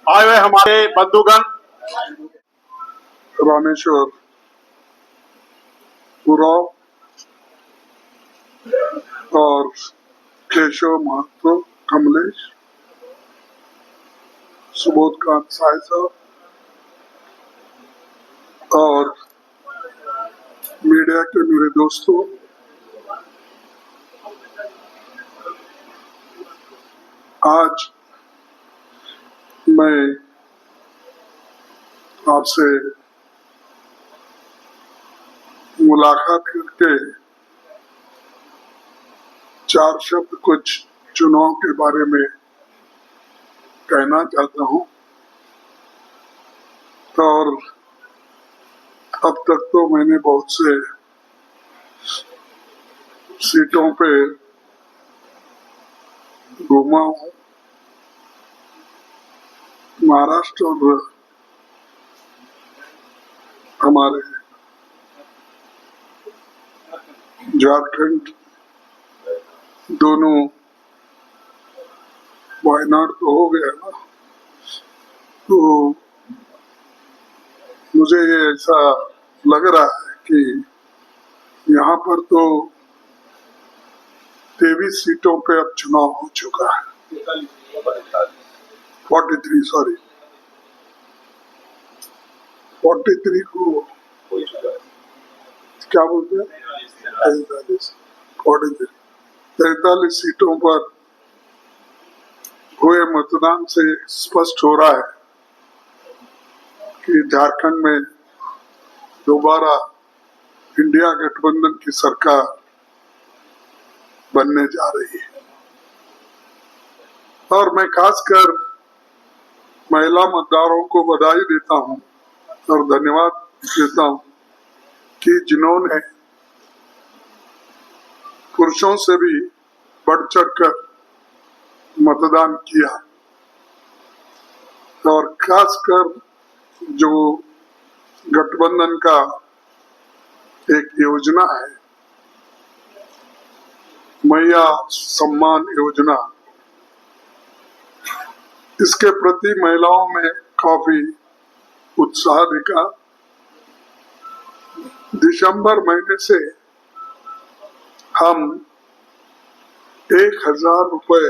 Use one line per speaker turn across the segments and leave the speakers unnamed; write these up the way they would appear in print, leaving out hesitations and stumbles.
आए हुए हमारे बंधुगण
रामेश्वर उराव और केशव महतो, कमलेश, सुबोध कांत साय साहब और मीडिया के मेरे दोस्तों, आज मैं आपसे मुलाकात करके चार शब्द कुछ चुनाव के बारे में कहना चाहता हूं। और अब तक तो मैंने बहुत से सीटों पे घूमा हूं, महाराष्ट्र और हमारे झारखंड, दोनों वायनाड तो हो गया ना, तो मुझे ये ऐसा लग रहा है कि यहाँ पर तो 23 सीटों पे अब चुनाव हो चुका है। 43 सॉरी 43 को क्या बोलते हैं, 43 सीटों पर हुए मतदान से स्पष्ट हो रहा है कि झारखंड में दोबारा इंडिया गठबंधन की सरकार बनने जा रही है। और मैं खासकर महिला मतदारों को बधाई देता हूं और धन्यवाद देता हूं कि जिन्होंने पुरुषों से भी बढ़ चढ़कर मतदान किया, और खासकर जो गठबंधन का एक योजना है, मैया सम्मान योजना, इसके प्रति महिलाओं में काफी उत्साह दिखा। दिसंबर महीने से हम 1000 रुपए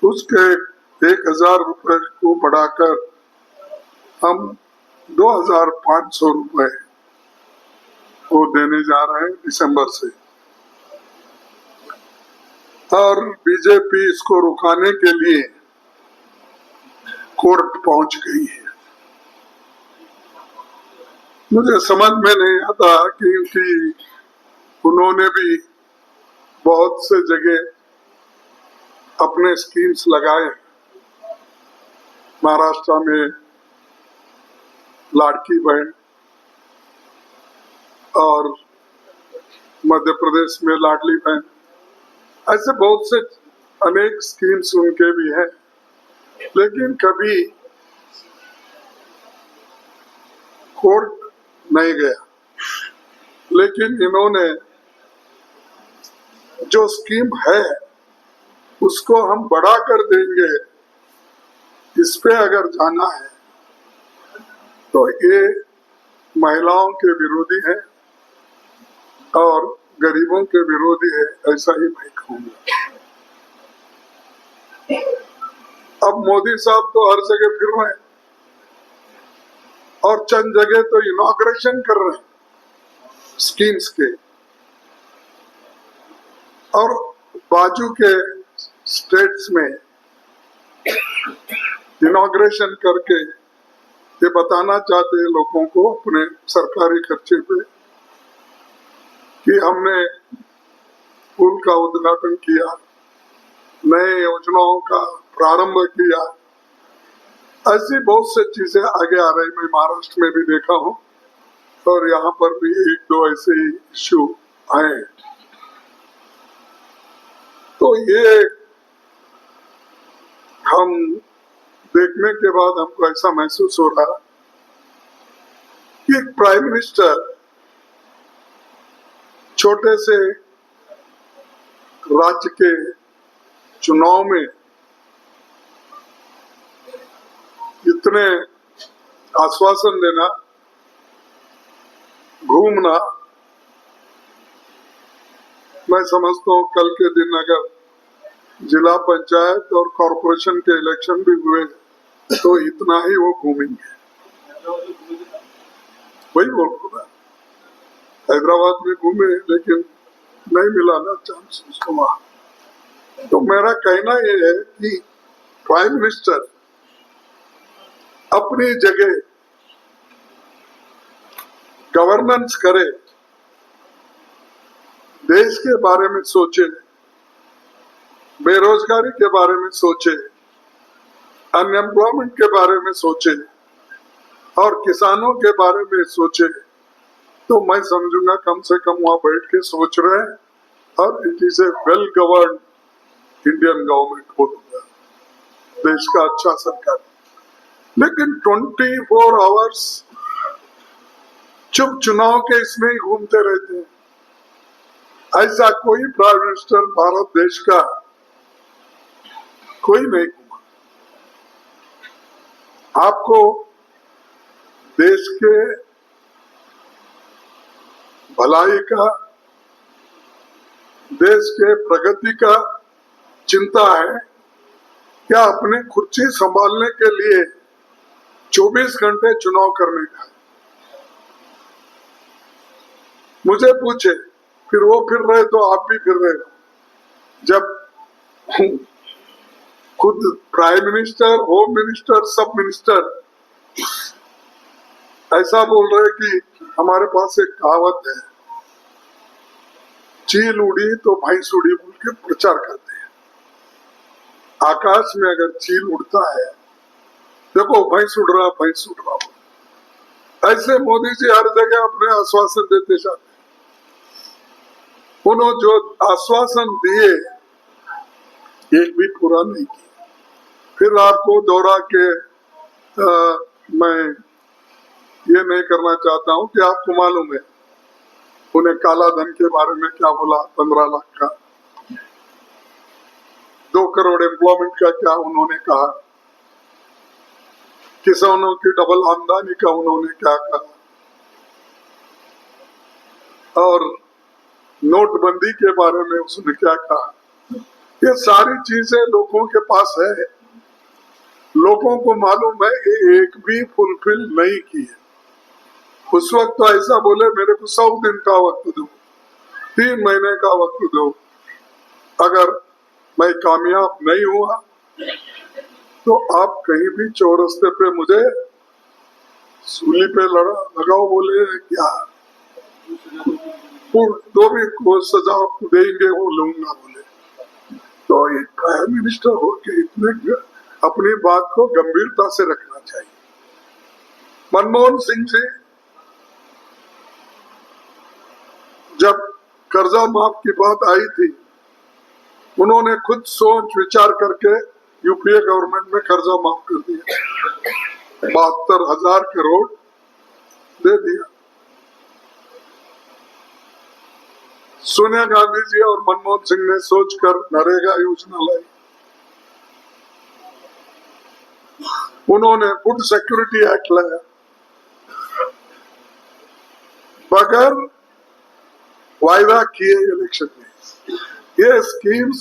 उसके 1000 रुपए को बढ़ाकर हम 2500 रुपए को देने जा रहे हैं दिसंबर से। और बीजेपी इसको रुकाने के लिए कोर्ट पहुंच गई है। मुझे समझ में नहीं आता क्योंकि उन्होंने भी बहुत से जगह अपने स्कीम्स लगाए। महाराष्ट्र में लाड़की बहन और मध्य प्रदेश में लाडली बहन, ऐसे बहुत से अनेक स्कीम्स उनके भी हैं, लेकिन कभी कोर्ट नहीं गया। लेकिन इन्होंने जो स्कीम है उसको हम बढ़ा कर देंगे, इस पे अगर जाना है तो ये महिलाओं के विरोधी है और गरीबों के विरोधी है, ऐसा ही मैं कहूंगा। अब मोदी साहब तो हर जगह फिर रहे हैं और चंद जगह तो इनॉग्रेशन कर रहे हैं स्कीम्स के, और बाजू के स्टेट्स में इनॉग्रेशन करके ये बताना चाहते हैं लोगों को अपने सरकारी खर्चे पे कि हमने पुल का उद्घाटन किया, नए योजनाओं का प्रारंभ किया। ऐसी बहुत सी चीजें आगे आ रही, मैं महाराष्ट्र में भी देखा हूँ और यहाँ पर भी एक दो ऐसे ही इश्यू आए। तो ये हम देखने के बाद हमको ऐसा महसूस हो रहा कि प्राइम मिनिस्टर छोटे से राज्य के चुनाव में इतने आश्वासन देना, घूमना, मैं समझता हूँ कल के दिन अगर जिला पंचायत और कॉरपोरेशन के इलेक्शन भी हुए तो इतना ही वो घूमेंगे। वही बोल रहा, हैदराबाद में घूमे लेकिन नहीं मिला ना चांस उसको वहां। तो मेरा कहना ये है कि प्राइम मिनिस्टर अपनी जगह गवर्नेंस करे, देश के बारे में सोचे, बेरोजगारी के बारे में सोचे, अनएम्प्लॉयमेंट के बारे में सोचे और किसानों के बारे में सोचे, तो मैं समझूंगा कम से कम वहां बैठ के सोच रहे हैं और it is a well govern Indian government बोलूंगा, देश का अच्छा सरकार। लेकिन 24 आवर्स चुप चुनाव के इसमें ही घूमते रहते हैं। ऐसा कोई प्राइम मिनिस्टर भारत देश का कोई नहीं घूमा। आपको देश के भलाई का, देश के प्रगति का चिंता है क्या अपने कुर्सी संभालने के लिए 24 घंटे चुनाव करने का? मुझे पूछे, फिर वो फिर रहे तो आप भी फिर रहे हो। जब खुद प्राइम मिनिस्टर, होम मिनिस्टर, सब मिनिस्टर ऐसा बोल रहे कि हमारे पास एक कहावत है, चील उड़ी तो भैंस उड़ी बोल के प्रचार करते हैं। आकाश में अगर चील उड़ता है, देखो भैंस उड़ रहा, भैंस उड़ रहा, ऐसे मोदी जी हर जगह अपने आश्वासन देते जाते। उन्होंने जो आश्वासन दिए एक भी पूरा नहीं किया। फिर आपको दोहरा के मैं ये नहीं करना चाहता हूं कि आपको मालूम है उन्हें काला धन के बारे में क्या बोला, 15 लाख का, 2 करोड़ एम्प्लॉयमेंट का क्या उन्होंने कहा, किसानों की डबल आमदनी का उन्होंने क्या कहा, और नोटबंदी के बारे में उसने क्या कहा। ये सारी चीजें लोगों के पास है, लोगों को मालूम है, ये एक भी फुलफिल नहीं की है। उस वक्त तो ऐसा बोले मेरे को 100 दिन का वक्त दो, 3 महीने का वक्त दो, अगर मैं कामयाब नहीं हुआ तो आप कहीं भी चौरस्ते पे मुझे सूली पे लगाओ, बोले क्या तो भी को सजा देंगे वो लूंगा बोले। तो एक प्राइम मिनिस्टर हो के इतने अपनी बात को गंभीरता से रखना चाहिए। मनमोहन सिंह जी जब कर्जा माफ की बात आई थी, उन्होंने खुद सोच विचार करके यूपीए गवर्नमेंट में कर्जा माफ कर दिया, 72,000 करोड़ दे दिया। सोनिया गांधी जी और मनमोहन सिंह ने सोचकर नरेगा योजना लाई। उन्होंने फूड सिक्योरिटी एक्ट लाया, बगैर वायदा किए इलेक्शन में। ये स्कीम्स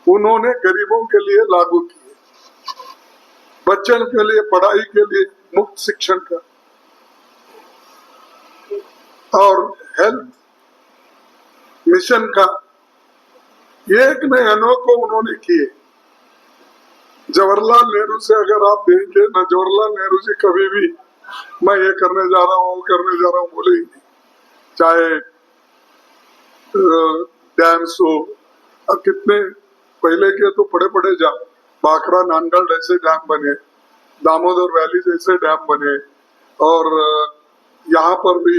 उन्होंने गरीबों के लिए लागू किए, बच्चों के लिए पढ़ाई के लिए मुफ्त शिक्षण का, और हेल्थ मिशन का एक नए अनोखो उन्होंने किए। जवाहरलाल नेहरू से अगर आप देखेंगे ना, जवाहरलाल नेहरू जी कभी भी मैं ये करने जा रहा हूँ, वो करने जा रहा हूँ बोले ही नहीं। चाहे डैम्स हो, अब कितने पहले के तो बड़े बड़े डैम, बाकरा नांगल जैसे डैम बने, दामोदर वैली जैसे डैम बने, और यहाँ पर भी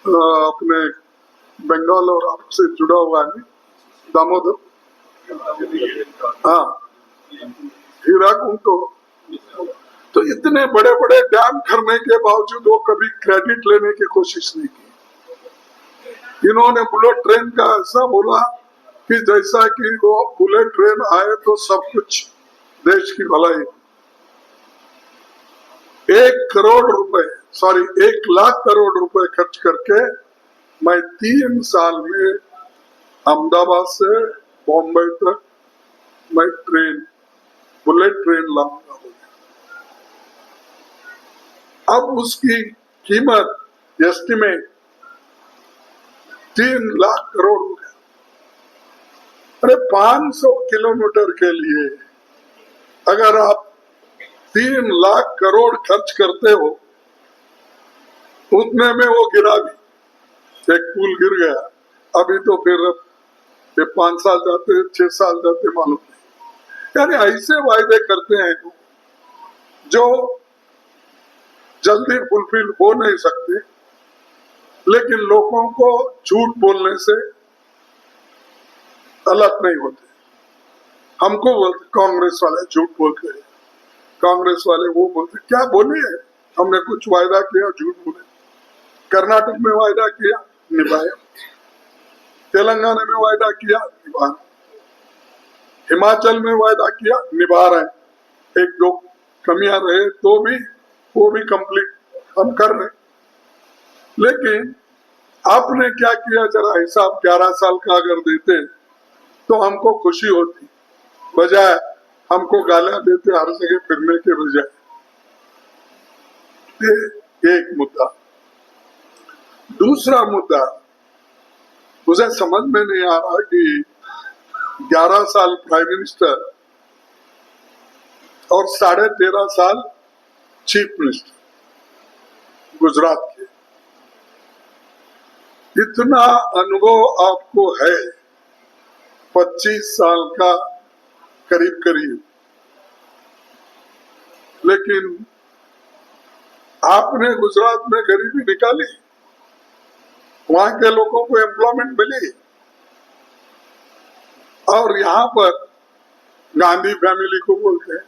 अपने बंगाल और आपसे जुड़ा हुआ है दामोदर, हाँ हीराकुंड, तो इतने बड़े बड़े डैम करने के बावजूद वो कभी क्रेडिट लेने की कोशिश नहीं की। इन्होंने बुलेट ट्रेन का ऐसा बोला कि जैसा कि वो बुलेट ट्रेन आए तो सब कुछ देश की भलाई। 1 लाख करोड़ रुपए खर्च करके मैं 3 साल में अहमदाबाद से बॉम्बे तक मैं बुलेट ट्रेन लाऊंगा। अब उसकी कीमत एस्टिमेट 3 लाख करोड़ हो गया। अरे 500 किलोमीटर के लिए अगर आप 3 लाख करोड़ खर्च करते हो, उतने में वो गिरा भी, एक पुल गिर गया। अभी तो फिर ये 5 साल जाते 6 साल जाते मालूम नहीं। यानी ऐसे वायदे करते हैं जो जल्दी फुलफिल हो नहीं सकते, लेकिन लोगों को झूठ बोलने से अलग नहीं होते। हमको बोलते कांग्रेस वाले झूठ बोलते हैं, कांग्रेस वाले वो बोलते, क्या बोले है? हमने कुछ वायदा किया, झूठ बोले। कर्नाटक में वायदा किया, निभाया। तेलंगाना में वायदा किया, निभा। हिमाचल में वायदा किया, निभा रहे। 1-2 कमियां रहे तो भी वो भी कंप्लीट हम कर रहे। लेकिन आपने क्या किया, जरा हिसाब 11 साल का अगर देते तो हमको खुशी होती, बजाय हमको गालियां देते हर जगह फिरने के बजाय। एक मुद्दा। दूसरा मुद्दा, मुझे समझ में नहीं आ रहा कि 11 साल प्राइम मिनिस्टर और 13.5 साल चीफ मिनिस्टर गुजरात के, इतना अनुभव आपको है, 25 साल का करीब करीब, लेकिन आपने गुजरात में गरीबी निकाली, वहां के लोगों को एम्प्लॉयमेंट मिली, और यहाँ पर गांधी फैमिली को बोलते हैं,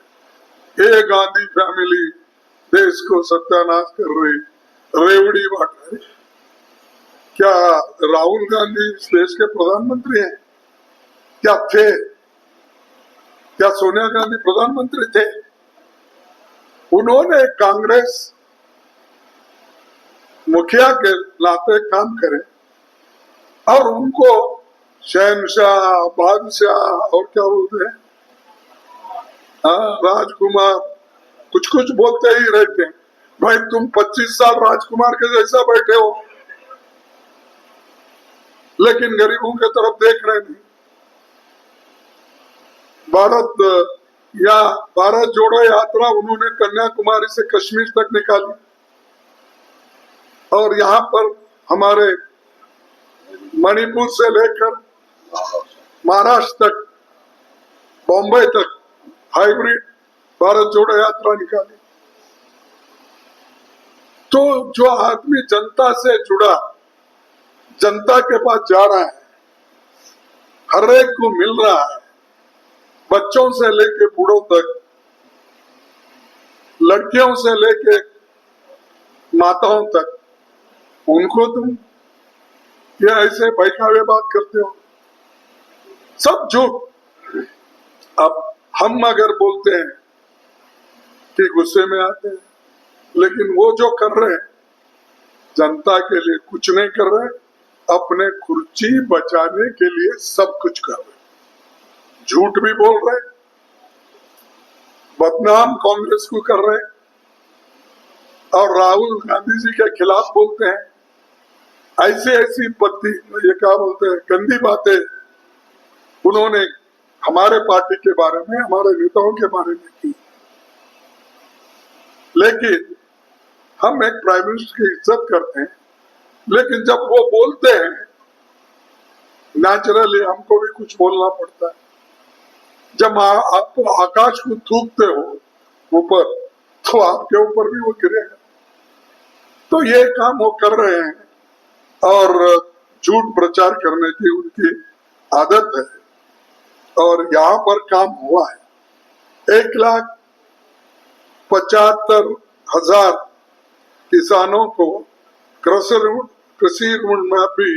ये गांधी फैमिली देश को सत्यानाश कर रही, रेवड़ी बांट रही। क्या राहुल गांधी इस देश के प्रधानमंत्री हैं? क्या थे? क्या सोनिया गांधी प्रधानमंत्री थे? उन्होंने कांग्रेस मुखिया के नाते काम करे और उनको शहनशाह, बादशाह और क्या बोलते हैं, राजकुमार, कुछ कुछ बोलते ही रहते हैं। भाई तुम 25 साल राजकुमार के जैसा बैठे हो, लेकिन गरीबों के तरफ देख रहे नहीं। भारत जोड़ो यात्रा उन्होंने कन्याकुमारी से कश्मीर तक निकाली, और यहाँ पर हमारे मणिपुर से लेकर महाराष्ट्र तक, बॉम्बे तक हाइब्रिड भारत जोड़ो यात्रा निकाली। तो जो आदमी जनता से जुड़ा, जनता के पास जा रहा है, हर एक को मिल रहा है, बच्चों से लेके बूढ़ों तक, लड़कियों से लेके माताओं तक, उनको तुम ये ऐसे बहकावे बात करते हो, सब झूठ। अब हम अगर बोलते हैं कि गुस्से में आते हैं, लेकिन वो जो कर रहे हैं जनता के लिए कुछ नहीं कर रहे, अपने कुर्सी बचाने के लिए सब कुछ कर रहे, झूठ भी बोल रहे, बदनाम कांग्रेस को कर रहे, और राहुल गांधी जी के खिलाफ बोलते हैं। ऐसी पत्ती, ये क्या बोलते हैं, गंदी बातें उन्होंने हमारे पार्टी के बारे में, हमारे नेताओं के बारे में की। लेकिन हम एक प्राइम मिनिस्टर की इज्जत करते हैं, लेकिन जब वो बोलते हैं, नेचुरली हमको भी कुछ बोलना पड़ता है। जब आप आकाश को थूकते हो ऊपर, तो आपके ऊपर भी वो गिरेगा। तो ये काम वो कर रहे हैं, और झूठ प्रचार करने की उनकी आदत है, और यहाँ पर काम हुआ है। 1,75,000 किसानों को कृषि ऋण माफी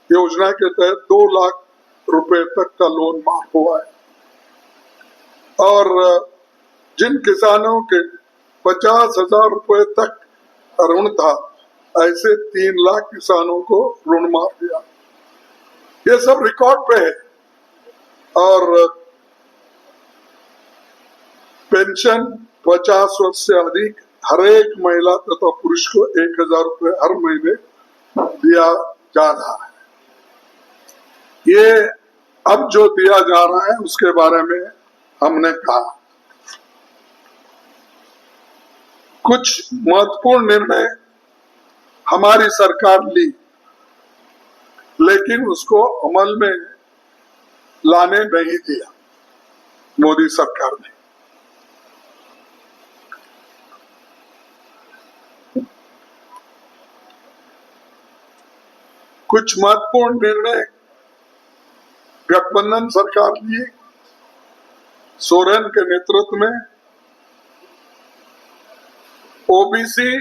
योजना के तहत 2 लाख रुपए तक का लोन माफ हुआ है। और जिन किसानों के 50,000 रुपए तक ऋण था, ऐसे 3 लाख किसानों को ऋण माफ किया। ये सब रिकॉर्ड पे है। और पेंशन 50 वर्ष से अधिक हर एक महिला तथा पुरुष को 1,000 रुपए हर महीने दिया जा रहा है। ये अब जो दिया जा रहा है उसके बारे में हमने कहा। कुछ महत्वपूर्ण निर्णय हमारी सरकार ली, लेकिन उसको अमल में लाने नहीं दिया मोदी सरकार ने। कुछ महत्वपूर्ण निर्णय गठबंधन सरकार लिए। सोरेन के नेतृत्व में ओबीसी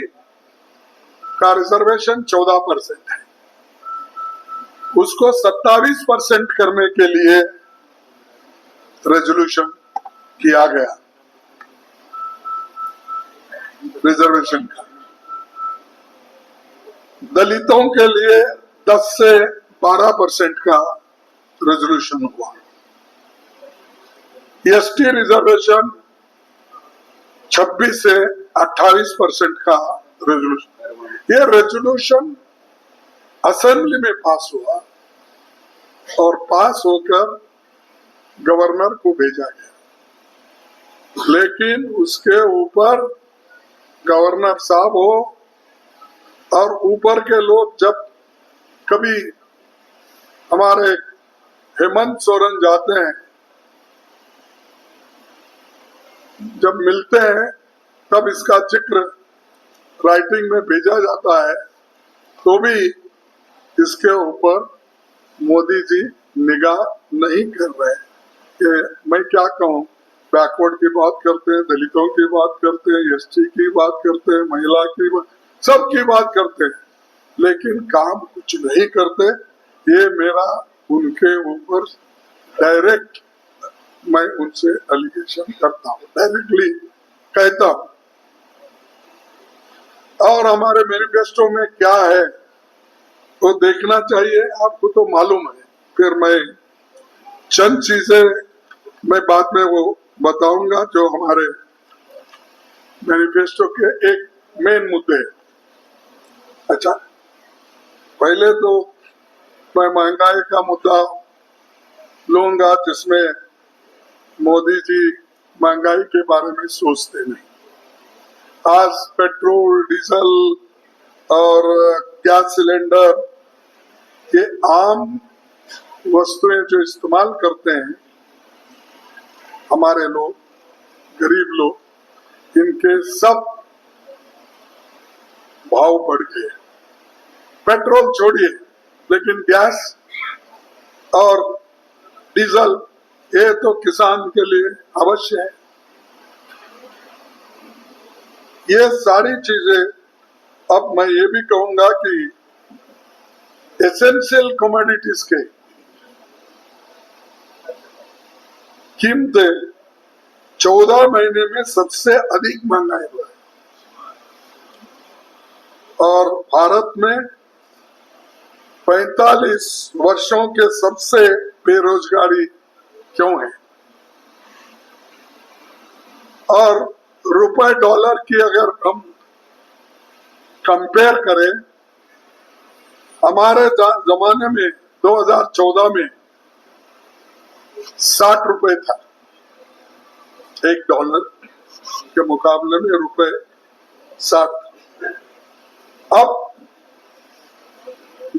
का रिजर्वेशन 14% है, उसको 27% करने के लिए रेजोल्यूशन किया गया रिजर्वेशन का। दलितों के लिए 10 से 12% का रेजोल्यूशन हुआ। एसटी रिजर्वेशन 26 से 28% का रेजोल्यूशन। ये रेजोल्यूशन असेंबली में पास हुआ और पास होकर गवर्नर को भेजा गया, लेकिन उसके ऊपर गवर्नर साहब हो और ऊपर के लोग, जब कभी हमारे हेमंत सोरेन जाते हैं, जब मिलते हैं तब इसका जिक्र राइटिंग में भेजा जाता है, तो भी इसके ऊपर मोदी जी निगाह नहीं कर रहे। कि मैं क्या कहूँ, बैकवर्ड की बात करते हैं, दलितों की बात करते हैं, एसटी की बात करते हैं, महिला की बात, सबकी बात करते हैं, लेकिन काम कुछ नहीं करते। ये मेरा उनके ऊपर डायरेक्ट, मैं उनसे एलिगेशन करता हूँ, डायरेक्टली कहता हूँ। और हमारे मैनिफेस्टो में क्या है तो देखना चाहिए, आपको तो मालूम है। फिर मैं चंद चीजें मैं बाद में वो बताऊंगा जो हमारे मैनिफेस्टो के एक मेन मुद्दे। अच्छा, पहले तो मैं महंगाई का मुद्दा लूंगा, जिसमें मोदी जी महंगाई के बारे में सोचते नहीं। आज पेट्रोल, डीजल और गैस सिलेंडर, ये आम वस्तुएं जो इस्तेमाल करते हैं हमारे लोग, गरीब लोग, इनके सब भाव बढ़ गए। पेट्रोल छोड़िए, लेकिन गैस और डीजल ये तो किसान के लिए अवश्य है। ये सारी चीजें, अब मैं ये भी कहूंगा कि एसेंशियल कमोडिटीज के कीमतें 14 महीने में सबसे अधिक महंगाई हुआ है। और भारत में 45 वर्षों के सबसे बेरोजगारी क्यों है? और रुपए डॉलर की अगर हम कंपेयर करें, हमारे जमाने में 2014 में 60 रुपए था एक डॉलर के मुकाबले में, रुपए 60। अब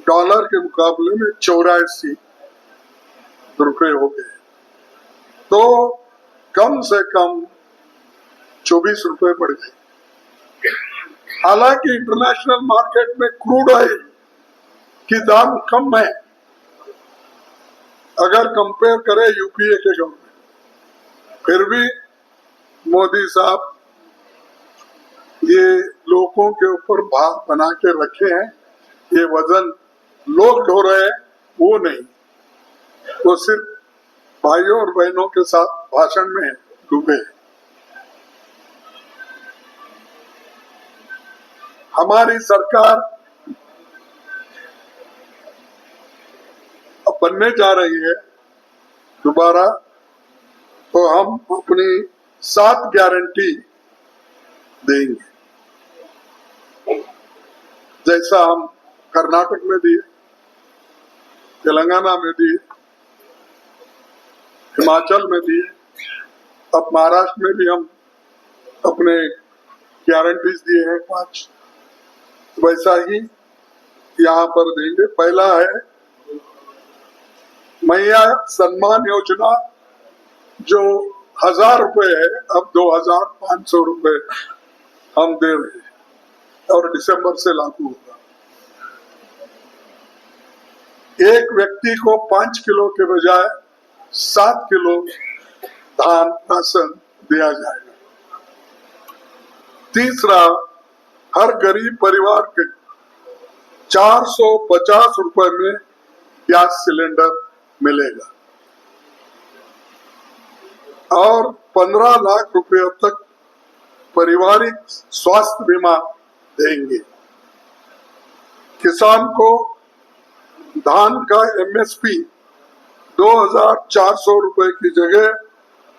डॉलर के मुकाबले में 84 रुपए हो गए, तो कम से कम 24 रुपए बढ़ गए। हालांकि इंटरनेशनल मार्केट में क्रूड ऑयल की दाम कम है अगर कंपेयर करें यूपीए के गवर्नमेंट, फिर भी मोदी साहब ये लोगों के ऊपर भार बना के रखे हैं। ये वजन लोग ढो रहे हैं, वो नहीं। वो सिर्फ भाइयों और बहनों के साथ भाषण में डूबे। हमारी सरकार अब बनने जा रही है दोबारा, तो हम अपनी 7 गारंटी देंगे, जैसा हम कर्नाटक में दिए, तेलंगाना में दिए, हिमाचल में दिए, अब महाराष्ट्र में भी हम अपने गारंटीज दिए हैं 5, वैसा ही यहाँ पर देंगे। पहला है मैया सम्मान योजना, जो 1000 रुपए है, अब 2500 रुपए हम दे रहे हैं और दिसंबर से लागू होगा। एक व्यक्ति को 5 किलो के बजाय 7 किलो धान राशन दिया जाएगा। तीसरा, हर गरीब परिवार के 450 रुपए में गैस सिलेंडर मिलेगा और 15 लाख रुपए तक पारिवारिक स्वास्थ्य बीमा देंगे। किसान को धान का एमएसपी 2400 रुपए की जगह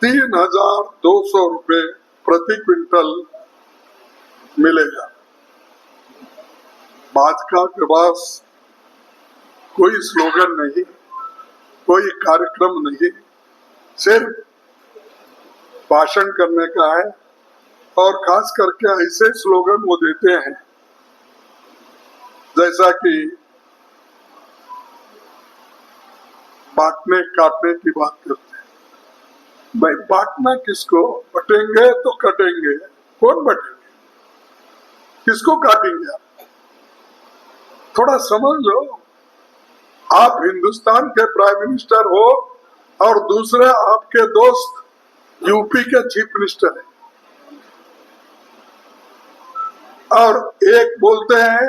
3200 रुपए प्रति क्विंटल मिलेगा। भाजपा के पास कोई स्लोगन नहीं, कोई कार्यक्रम नहीं, सिर्फ भाषण करने का है और खास करके ऐसे स्लोगन वो देते हैं जैसा कि बांटने काटने की बात करते हैं। भाई बांटना किसको? बटेंगे तो कटेंगे, कौन बटेंगे, किसको काटेंगे? आप थोड़ा समझ लो, आप हिंदुस्तान के प्राइम मिनिस्टर हो और दूसरे आपके दोस्त यूपी के चीफ मिनिस्टर है, और एक बोलते हैं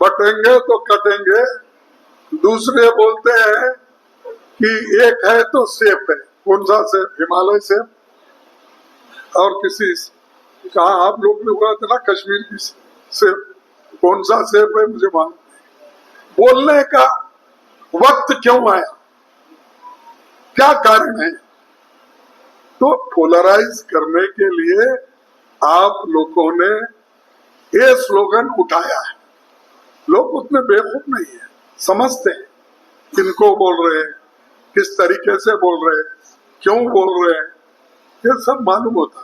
बटेंगे तो कटेंगे, दूसरे बोलते हैं कि एक है तो सेफ है। कौन सा सेफ? हिमालय सेफ? और किसी कहा आप लोग ने हुआ था ना कश्मीर की सेफ, कौन सा सेफ है मुझे मालूम नहीं। बोलने का वक्त क्यों आया, क्या कारण है? तो पोलराइज करने के लिए आप लोगों ने ये स्लोगन उठाया है। लोग उतने बेवकूफ नहीं है, समझते हैं किनको बोल रहे हैं, किस तरीके से बोल रहे हैं, क्यों बोल रहे हैं, ये सब मालूम होता।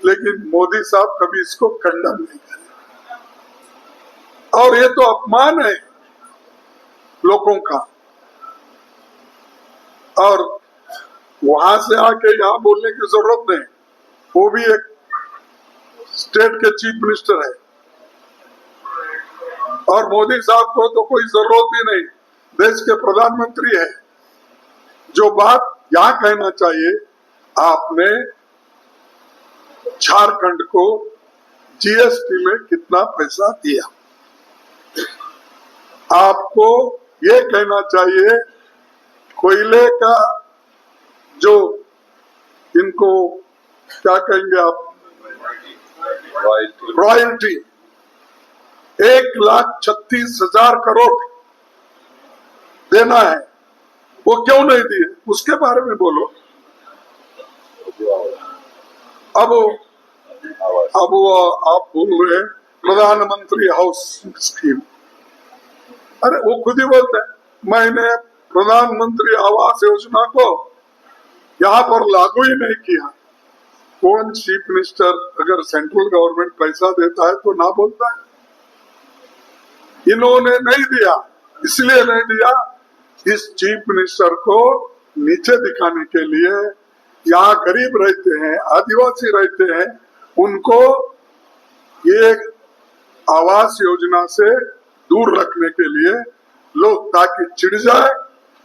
लेकिन मोदी साहब कभी इसको खंडन नहीं करे, और ये तो अपमान है लोगों का। और वहां से आके यहाँ बोलने की जरूरत नहीं, वो भी एक स्टेट के चीफ मिनिस्टर है, और मोदी साहब को तो कोई जरूरत ही नहीं, देश के प्रधानमंत्री है। जो बात यहाँ कहना चाहिए, आपने झारखंड को जीएसटी में कितना पैसा दिया, आपको ये कहना चाहिए कोयले का जो इनको क्या कहेंगे आप, रॉयल्टी 1,36,000 करोड़ देना है, वो क्यों नहीं दिए, उसके बारे में बोलो। अब वो आप बोल रहे हैं प्रधानमंत्री हाउसिंग स्कीम, अरे वो खुद ही बोलते हैं मैंने प्रधानमंत्री आवास योजना को यहाँ पर लागू ही नहीं किया। कौन चीफ मिनिस्टर अगर सेंट्रल गवर्नमेंट पैसा देता है तो ना बोलता है? इन्होंने नहीं दिया, इसलिए नहीं दिया, इस चीफ मिनिस्टर को नीचे दिखाने के लिए, यहाँ गरीब रहते हैं, आदिवासी रहते हैं, उनको ये आवास योजना से दूर रखने के लिए लोग, ताकि चिढ़ जाए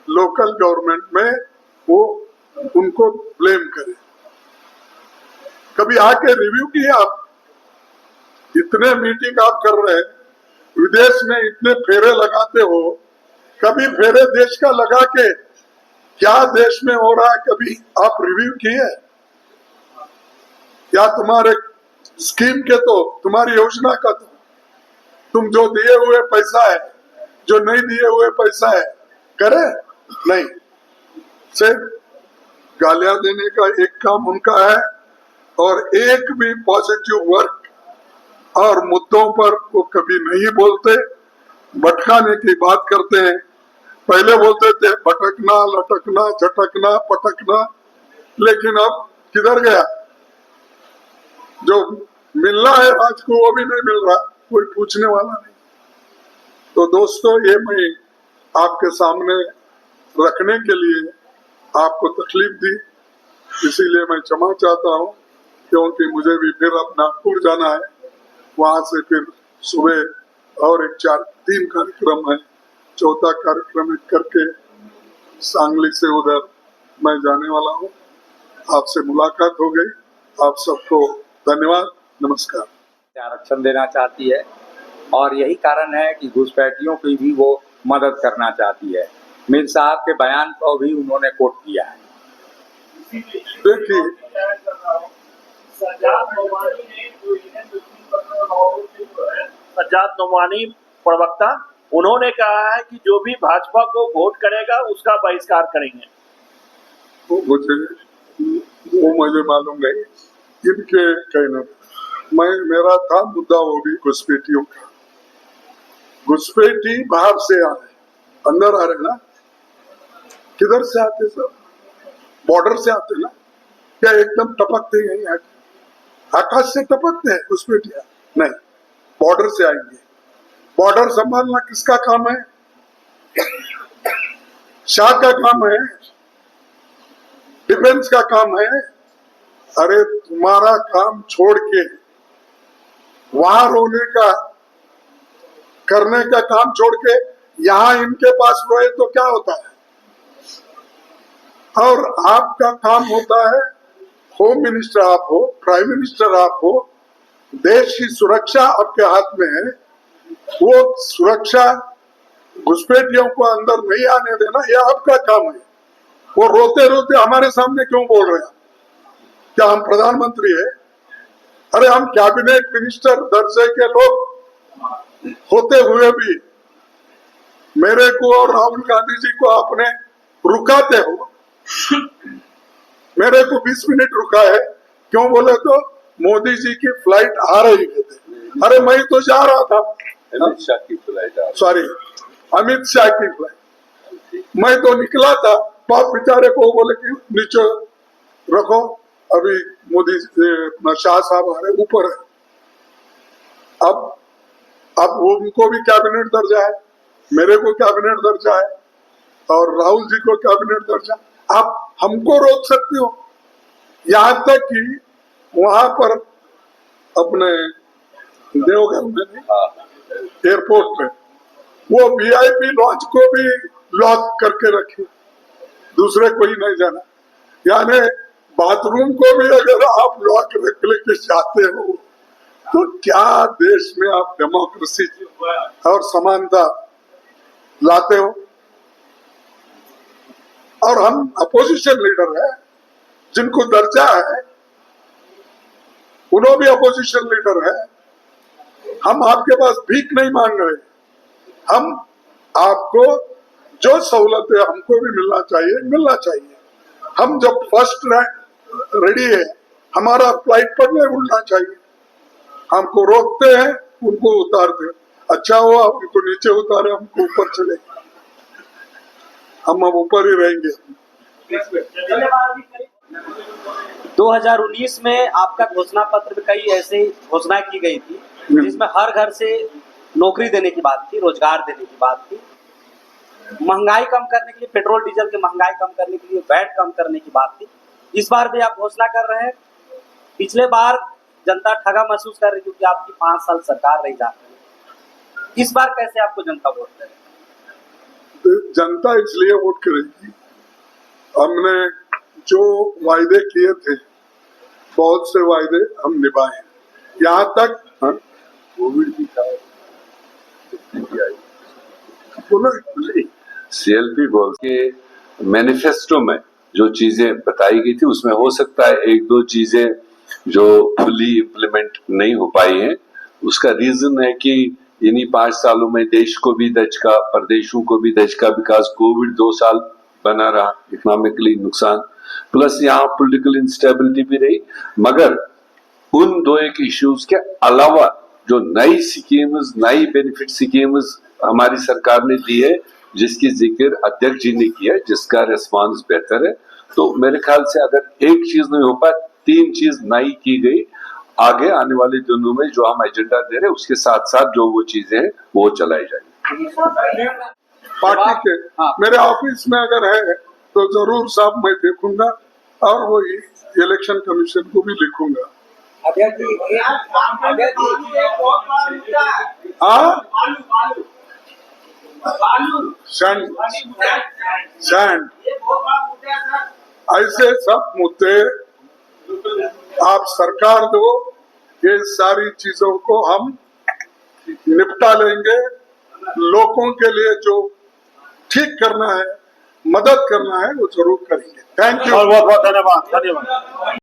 लोकल गवर्नमेंट में, वो उनको ब्लेम करे। कभी आके रिव्यू किया आप? इतने मीटिंग आप कर रहे हैं, विदेश में इतने फेरे लगाते हो, कभी फेरे देश का लगा के क्या देश में हो रहा है कभी आप रिव्यू किए? या तुम्हारे स्कीम के तो, तुम्हारी योजना का तो, तुम जो दिए हुए पैसा है, जो नहीं दिए हुए पैसा है, करे? नहीं, सिर्फ गालियां देने का एक काम उनका है और एक भी पॉजिटिव वर्क और मुद्दों पर वो कभी नहीं बोलते, भटकाने की बात करते हैं। पहले बोलते थे भटकना, लटकना, झटकना, पटकना, लेकिन अब किधर गया? जो मिलना है आज को वो भी नहीं मिल रहा, कोई पूछने वाला नहीं। तो दोस्तों, ये मैं आपके सामने रखने के लिए आपको तकलीफ दी, इसीलिए मैं क्षमा चाहता हूँ, क्योंकि मुझे भी फिर अब नागपुर जाना है, वहां से फिर सुबह और एक 3 कार्यक्रम है, चौथा कार्यक्रम करके सांगली से उधर मैं जाने वाला हूँ। आपसे मुलाकात हो गई, आप सबको धन्यवाद, नमस्कार।
आरक्षण देना चाहती है और यही कारण है कि घुसपैठियों की भी वो मदद करना चाहती है। मीर साहब के बयान को भी उन्होंने कोट किया है।
देखिए,
सज्जाद नोमानी प्रवक्ता, उन्होंने कहा है कि जो भी भाजपा को वोट करेगा उसका बहिष्कार करेंगे।
मुझे मालूम नहीं, इनके कहने मेरा था मुद्दा वो भी घुसपैठियों का। घुसपैठी बाहर से आ रहे, अंदर आ रहे ना, किधर से आते सर? बॉर्डर से आते ना, क्या एकदम टपकते हैं यहाँ? आकाश से टपकते हैं घुसपैठिया? नहीं, बॉर्डर से आएंगे। बॉर्डर संभालना किसका काम है? शाह का काम है, डिफेंस का काम है। अरे तुम्हारा काम छोड़ के वहां रोने का, करने का काम छोड़ के यहाँ इनके पास रोए तो क्या होता है? और आपका काम होता है, होम मिनिस्टर आप हो, प्राइम मिनिस्टर आप हो, देश की सुरक्षा आपके हाथ में है। वो सुरक्षा घुसपैठियों को अंदर नहीं आने देना, यह आपका काम है। वो रोते रोते हमारे सामने क्यों बोल रहे हैं? क्या हम प्रधानमंत्री है? अरे हम कैबिनेट मिनिस्टर दर्जे के लोग होते हुए भी मेरे को और राहुल गांधी जी को आपने रुकाते हो। मेरे को 20 मिनट रुका है, क्यों बोले तो मोदी जी की फ्लाइट आ रही थी। अरे मैं तो जा रहा था,
अमित शाह की फ्लाइट,
सॉरी अमित शाह की फ्लाइट, मैं तो निकला था। बाप बेचारे को बोले कि नीचे रखो, अभी मोदी शाह साहब आ रहे, ऊपर है। अब वो उनको भी कैबिनेट दर्जा है, मेरे को कैबिनेट दर्जा है और राहुल जी को कैबिनेट दर्जा। आप हमको रोक सकते हो? यहाँ तक कि वहां पर अपने देवघर में, एयरपोर्ट में, वो वीआईपी लॉन्च को भी लॉक करके रखे, दूसरे कोई नहीं जाना। यानी बाथरूम को भी अगर आप लॉक रख लेके जाते हो तो क्या देश में आप डेमोक्रेसी और समानता लाते हो? और हम अपोजिशन लीडर है, जिनको दर्जा है, उन्होंने भी अपोजिशन लीडर है। हम आपके पास भीख नहीं मांग रहे, हम आपको जो सहूलतें हमको भी मिलना चाहिए। हम जब फर्स्ट रैंक रेडी है, हमारा फ्लाइट पर नहीं उड़ना चाहिए। हमको रोकते हैं, उनको उतारते। अच्छा हुआ उनको नीचे उतारे, हमको ऊपर चले, हम अब ऊपर ही रहेंगे।
2019 में आपका घोषणा पत्र में कई ऐसी घोषणाएं की गई थी जिसमें हर घर से नौकरी देने की बात थी, रोजगार देने की बात थी, महंगाई कम करने के लिए, पेट्रोल डीजल की महंगाई कम करने के लिए वैट कम करने की बात थी। इस बार भी आप घोषणा कर रहे हैं। पिछले बार जनता ठगा महसूस कर रही क्योंकि आपकी 5 साल सरकार रही जाती है। इस बार कैसे आपको जनता वोट करेगी?
जनता इसलिए वोट करेगी, हमने जो वायदे किए थे, बहुत से वायदे हम निभाए। यहाँ तक
कोविड भी था,
बोलो
CLP बोल के मैनिफेस्टो में जो चीजें बताई गई थी उसमें हो सकता है एक दो चीजें जो फुली इम्प्लीमेंट नहीं हो पाई हैं। उसका रीजन है कि इन्हीं 5 सालों में देश को भी दचका, प्रदेशों को भी दचका, बिकॉज कोविड 2 साल बना रहा, इकोनॉमिकली नुकसान, प्लस यहाँ पॉलिटिकल इंस्टेबिलिटी भी रही। मगर उन दो एक इश्यूज के अलावा जो नई स्कीम्स, नई बेनिफिट स्कीम्स हमारी सरकार ने दी है, जिसकी जिक्र अध्यक्ष जी ने किया है, जिसका रिस्पांस बेहतर है, तो मेरे ख्याल से अगर एक चीज नहीं हो पाए, 3 चीज नई की गई। आगे आने वाले दिनों में जो हम एजेंडा दे रहे हैं उसके साथ साथ जो वो चीजें हैं वो चलाई जाएंगी।
पार्टी के मेरे ऑफिस में अगर है तो जरूर साहब मैं देखूंगा और वो इलेक्शन कमीशन को भी लिखूंगा। हाँ, सैंड ऐसे सब मुद्दे आप सरकार दो, ये सारी चीजों को हम निपटा लेंगे। लोगों के लिए जो ठीक करना है, मदद करना है, वो जरूर करेंगे। Thank you.
बहुत बहुत धन्यवाद।